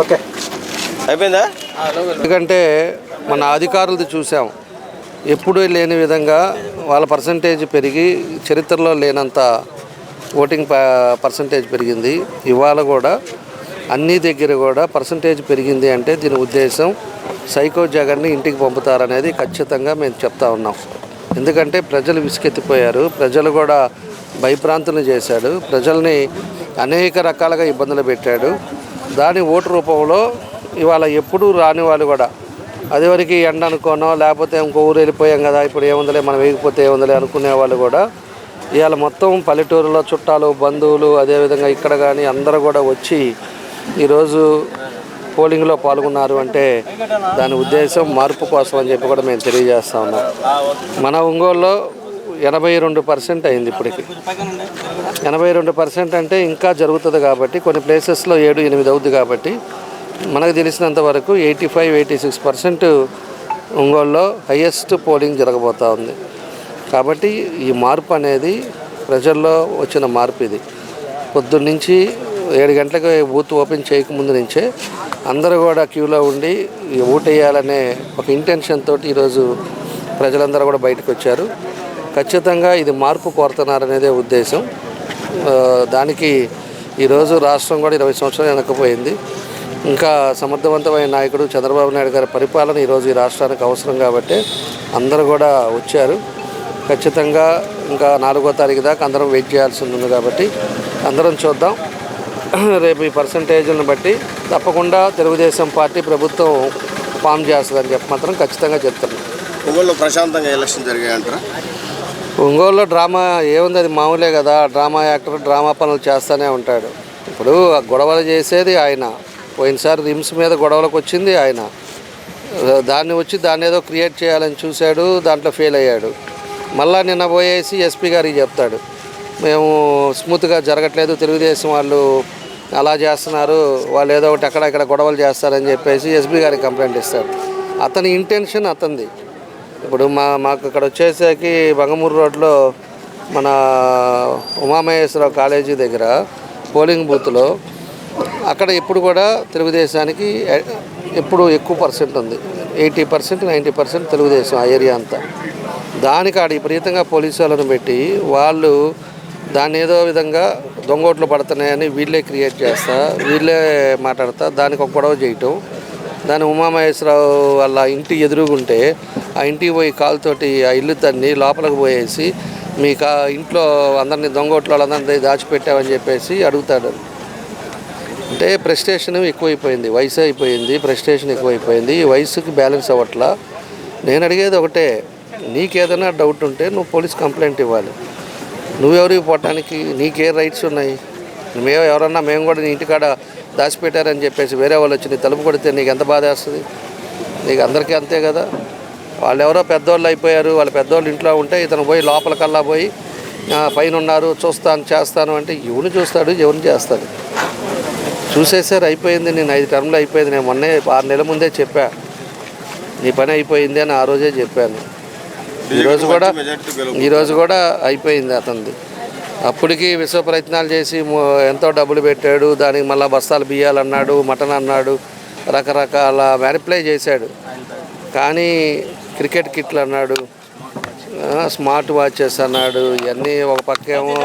Okay అయిపోయిందా? ఎందుకంటే మన అధికారులది చూసాం, ఎప్పుడూ లేని విధంగా వాళ్ళ పర్సంటేజ్ పెరిగి చరిత్రలో లేనంత ఓటింగ్ పర్సంటేజ్ పెరిగింది. ఇవాళ కూడా అన్ని దగ్గర కూడా పర్సంటేజ్ పెరిగింది అంటే దీని ఉద్దేశం సైకో జగన్ని ఇంటికి పంపుతారనేది ఖచ్చితంగా మేము చెప్తా ఉన్నాం. ఎందుకంటే ప్రజలు విసుకెత్తిపోయారు, ప్రజలు కూడా భయభ్రాంతులు చేశాడు, ప్రజల్ని అనేక రకాలుగా ఇబ్బందులు పెట్టాడు. దాని ఓటు రూపంలో ఇవాళ ఎప్పుడూ రాని వాళ్ళు కూడా అదివరకు ఎండ అనుకోనో లేకపోతే ఇంకో ఊరు వెళ్ళిపోయాం కదా ఇప్పుడు ఏముందలే మనం వేయకపోతే ఏముందలే అనుకునే వాళ్ళు కూడా ఇవాళ మొత్తం పల్లెటూరులో చుట్టాలు బంధువులు అదేవిధంగా ఇక్కడ కానీ అందరూ కూడా వచ్చి ఈరోజు పోలింగ్లో పాల్గొన్నారు అంటే దాని ఉద్దేశం మార్పు కోసం అని చెప్పి కూడా మేము తెలియజేస్తా ఉన్నాం. మన ఒంగోలులో 82% అయింది ఇప్పటికి. 82% అంటే ఇంకా జరుగుతుంది కాబట్టి కొన్ని ప్లేసెస్లో 7-8 అవుద్ది కాబట్టి మనకు తెలిసినంత వరకు 85-86% ఒంగోలులో హయ్యెస్ట్ పోలింగ్ జరగబోతూ ఉంది. కాబట్టి ఈ మార్పు అనేది ప్రజల్లో వచ్చిన మార్పు. ఇది పొద్దున్నుంచి 7 గంటలకు బూత్ ఓపెన్ చేయకముందు నుంచే అందరూ కూడా క్యూలో ఉండి ఓటేయాలనే ఒక ఇంటెన్షన్ తోటి ఈరోజు ప్రజలందరూ కూడా బయటకు వచ్చారు. ఖచ్చితంగా ఇది మార్పు కోరుతున్నారనేదే ఉద్దేశం. దానికి ఈరోజు రాష్ట్రం కూడా 20 సంవత్సరాలు వెనక్కిపోయింది. ఇంకా సమర్థవంతమైన నాయకుడు చంద్రబాబు నాయుడు గారి పరిపాలన ఈరోజు ఈ రాష్ట్రానికి అవసరం కాబట్టి అందరూ కూడా వచ్చారు. ఖచ్చితంగా ఇంకా 4వ తారీఖు దాకా అందరం వెయిట్ చేయాల్సి ఉంది కాబట్టి అందరం చూద్దాం. రేపు ఈ పర్సంటేజ్లను బట్టి తప్పకుండా తెలుగుదేశం పార్టీ ప్రభుత్వం ఫామ్ చేస్తుందని చెప్పి మాత్రం ఖచ్చితంగా చెప్తున్నాం. ఒంగోలులో ప్రశాంతంగా ఎలక్షన్ జరిగాయంటారా? ఒంగోలులో డ్రామా ఏముంది, అది మామూలే కదా. డ్రామా యాక్టర్ డ్రామా పనులు చేస్తూనే ఉంటాడు. ఇప్పుడు గొడవలు చేసేది ఆయన, పోయినసారి రిమ్స్ మీద గొడవలకు వచ్చింది ఆయన, దాన్ని ఏదో క్రియేట్ చేయాలని చూశాడు, దాంట్లో ఫెయిల్ అయ్యాడు. మళ్ళా నిన్న పోయేసి ఎస్పీ గారికి చెప్తాడు మేము స్మూత్గా జరగట్లేదు, తెలుగుదేశం వాళ్ళు అలా చేస్తున్నారు, వాళ్ళు ఏదో ఒకటి అక్కడ గొడవలు చేస్తారని చెప్పేసి ఎస్పీ గారికి కంప్లైంట్ ఇస్తాడు. అతని ఇంటెన్షన్ అతనిది. ఇప్పుడు మాకు ఇక్కడ వచ్చేసరికి బంగమూరు రోడ్లో మన ఉమామహేశ్వరరావు కాలేజీ దగ్గర పోలింగ్ బూత్లో అక్కడ ఎప్పుడు కూడా తెలుగుదేశానికి ఎప్పుడు ఎక్కువ పర్సెంట్ ఉంది. 80%-90% తెలుగుదేశం ఆ ఏరియా అంతా. దానికి ఆడ విపరీతంగా పోలీసు వాళ్ళను పెట్టి వాళ్ళు దాన్ని ఏదో విధంగా దొంగోట్లు పడుతున్నాయని వీళ్ళే క్రియేట్ చేస్తా, వీళ్ళే మాట్లాడతా, దానికి ఒక గొడవ చేయటం. దాని ఉమామహేశ్వరరావు వాళ్ళ ఇంటి ఎదురుగుంటే ఆ ఇంటికి పోయి కాలుతోటి ఆ ఇల్లు తన్ని లోపలికి పోయేసి మీకు ఆ ఇంట్లో అందరినీ దొంగోట్లు వాళ్ళందరినీ దాచిపెట్టామని చెప్పేసి అడుగుతాడు. అంటే ప్రెస్టేషన్ ఎక్కువైపోయింది, వయసు అయిపోయింది, ప్రెస్టేషన్ ఎక్కువైపోయింది. ఈ వయసుకి బ్యాలెన్స్ అవ్వట్లా. నేను అడిగేది ఒకటే, నీకేదైనా డౌట్ ఉంటే నువ్వు పోలీస్ కంప్లైంట్ ఇవ్వాలి. నువ్వెవరికి పోవటానికి నీకే రైట్స్ ఉన్నాయి? మేము కూడా నీ ఇంటికాడ దాచిపెట్టారని చెప్పేసి వేరే వాళ్ళు వచ్చి నీ తలుపు కొడితే నీకు ఎంత బాధ వేస్తుంది? నీకు అందరికీ అంతే కదా. వాళ్ళు ఎవరో పెద్దోళ్ళు అయిపోయారు, వాళ్ళ పెద్దోళ్ళు ఇంట్లో ఉంటే ఇతను పోయి లోపలికల్లా పోయి పైన ఉన్నారు చూస్తాను చేస్తాను అంటే ఎవరిని చూస్తాడు, ఎవరిని చేస్తాడు? చూసేసారు, అయిపోయింది. నేను 5 టర్మ్లు అయిపోయింది. నేను మొన్నే 6 నెలల ముందే చెప్పా నీ పని అయిపోయింది అని, ఆ రోజే చెప్పాను. ఈరోజు కూడా అయిపోయింది అతనిది. అప్పటికి విశ్వ ప్రయత్నాలు చేసి ఎంతో డబ్బులు పెట్టాడు, దానికి మళ్ళీ బస్తాలు బియ్యాలన్నాడు, మటన్ అన్నాడు, రకరకాల మ్యానిప్లై చేశాడు. కానీ క్రికెట్ కిట్లు అన్నాడు, స్మార్ట్ వాచెస్ అన్నాడు, ఇవన్నీ. ఒక పక్కేమో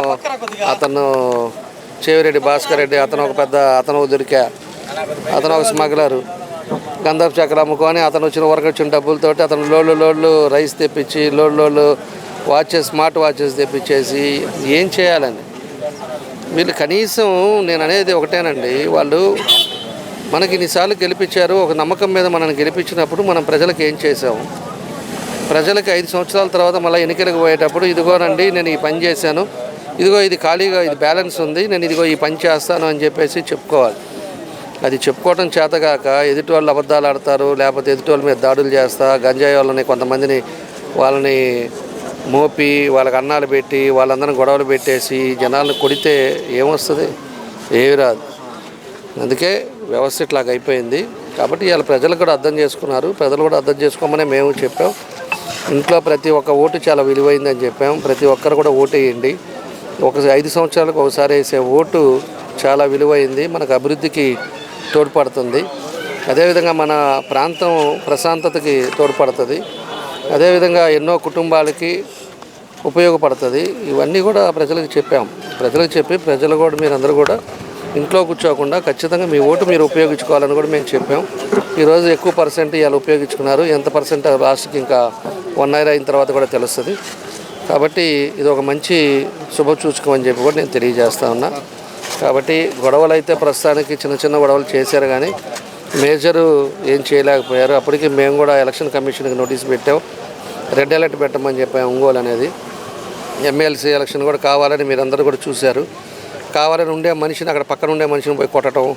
అతను చెవిరెడ్డి భాస్కర్ రెడ్డి, అతను దొరికా, అతను ఒక స్మగ్లరు, గంధపు చక్కెర అమ్ముకొని అతను వచ్చిన డబ్బులతోటి అతను లోళ్ళు రైస్ తెప్పించి లోళ్ళు వాచెస్, స్మార్ట్ వాచెస్ తెప్పించేసి ఏం చేయాలని వీళ్ళు. కనీసం నేను అనేది ఒకటేనండి, వాళ్ళు మనకి ఇన్నిసార్లు గెలిపించారు, ఒక నమ్మకం మీద మనల్ని గెలిపించినప్పుడు మనం ప్రజలకు ఏం చేసాము? ప్రజలకి 5 సంవత్సరాల తర్వాత మళ్ళీ ఎన్నికలకు పోయేటప్పుడు ఇదిగోనండి నేను ఈ పని చేశాను, ఇదిగో ఇది ఖాళీగా ఇది బ్యాలెన్స్ ఉంది, నేను ఇదిగో ఈ పని చేస్తాను అని చెప్పేసి చెప్పుకోవాలి. అది చెప్పుకోవడం చేతగాక ఎదుటి వాళ్ళు అబద్ధాలు ఆడతారు, లేకపోతే ఎదుటి వాళ్ళ మీద దాడులు చేస్తా, గంజాయి వాళ్ళని కొంతమందిని వాళ్ళని మోపి వాళ్ళకి అన్నాలు పెట్టి వాళ్ళందరినీ గొడవలు పెట్టేసి జనాలను కొడితే ఏమొస్తుంది? ఏమి రాదు. అందుకే వ్యవస్థ ఇట్లాగ అయిపోయింది. కాబట్టి ఇవాళ ప్రజలు కూడా అర్థం చేసుకున్నారు, ప్రజలు కూడా అర్థం చేసుకోమని మేము చెప్పాం. ఇంట్లో ప్రతి ఒక్క ఓటు చాలా విలువైందని చెప్పాం. ప్రతి ఒక్కరు కూడా ఓటు వేయండి. 5 సంవత్సరాలకు ఒకసారి వేసే ఓటు చాలా విలువైంది, మనకు అభివృద్ధికి తోడ్పడుతుంది. అదేవిధంగా మన ప్రాంతం ప్రశాంతతకి తోడ్పడుతుంది. అదేవిధంగా ఎన్నో కుటుంబాలకి ఉపయోగపడుతుంది. ఇవన్నీ కూడా ప్రజలకు చెప్పాం. ప్రజలకు చెప్పి ప్రజలు కూడా మీరందరూ కూడా ఇంట్లో కూర్చోకుండా ఖచ్చితంగా మీ ఓటు మీరు ఉపయోగించుకోవాలని కూడా మేము చెప్పాం. ఈరోజు ఎక్కువ పర్సెంట్ ఇవాళ ఉపయోగించుకున్నారు. ఎంత పర్సెంట్ లాస్ట్కి ఇంకా 1 year అయిన తర్వాత కూడా తెలుస్తుంది. కాబట్టి ఇది ఒక మంచి శుభసూచకం అని చెప్పి కూడా నేను తెలియజేస్తా ఉన్నా. కాబట్టి గొడవలు అయితే ప్రస్తుతానికి చిన్న గొడవలు చేశారు, కానీ మేజరు ఏం చేయలేకపోయారు. అప్పటికి మేము కూడా ఎలక్షన్ కమిషన్కి నోటీస్ పెట్టాం, రెడ్ అలర్ట్ పెట్టమని చెప్పాము. ఒంగోలు అనేది ఎమ్మెల్సీ ఎలక్షన్ కూడా కావాలని మీరందరూ కూడా చూశారు. కావాలని ఉండే మనిషిని అక్కడ పక్కన ఉండే మనిషిని పోయి కొట్టడం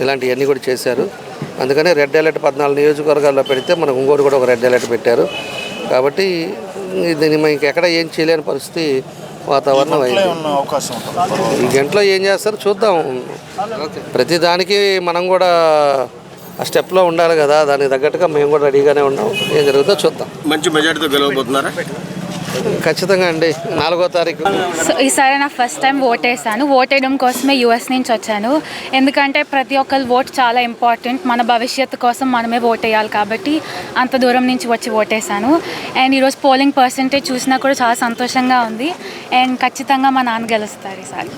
ఇలాంటివన్నీ కూడా చేశారు. అందుకని రెడ్ అలర్ట్ 14 నియోజకవర్గాల్లో పెడితే మనకు ఒంగోలు కూడా ఒక రెడ్ అలర్ట్ పెట్టారు. కాబట్టి దీన్ని ఇంకెక్కడ ఏం చేయలేని పరిస్థితి వాతావరణం అయింది. ఈ గంటలో ఏం చేస్తారో చూద్దాం. ప్రతి దానికి మనం కూడా ఆ స్టెప్లో ఉండాలి కదా, దానికి తగ్గట్టుగా మేము కూడా రెడీగానే ఉన్నాం. ఏం జరుగుతుందో చూద్దాం. మంచి బడ్జెట్తో గెలవబోతున్నారా? ఖచ్చితంగా అండి. 4వ తారీఖు. ఈసారి నా ఫస్ట్ టైం ఓట్ వేసాను. ఓట్ వేయడం కోసమే US నుంచి వచ్చాను. ఎందుకంటే ప్రతి ఒక్కరు ఓట్ చాలా ఇంపార్టెంట్. మన భవిష్యత్తు కోసం మనమే ఓట్ వేయాలి కాబట్టి అంత దూరం నుంచి వచ్చి ఓటేసాను. అండ్ ఈరోజు పోలింగ్ పర్సెంటేజ్ చూసినా కూడా చాలా సంతోషంగా ఉంది. అండ్ ఖచ్చితంగా మా నాన్న గెలుస్తారు ఈసారి.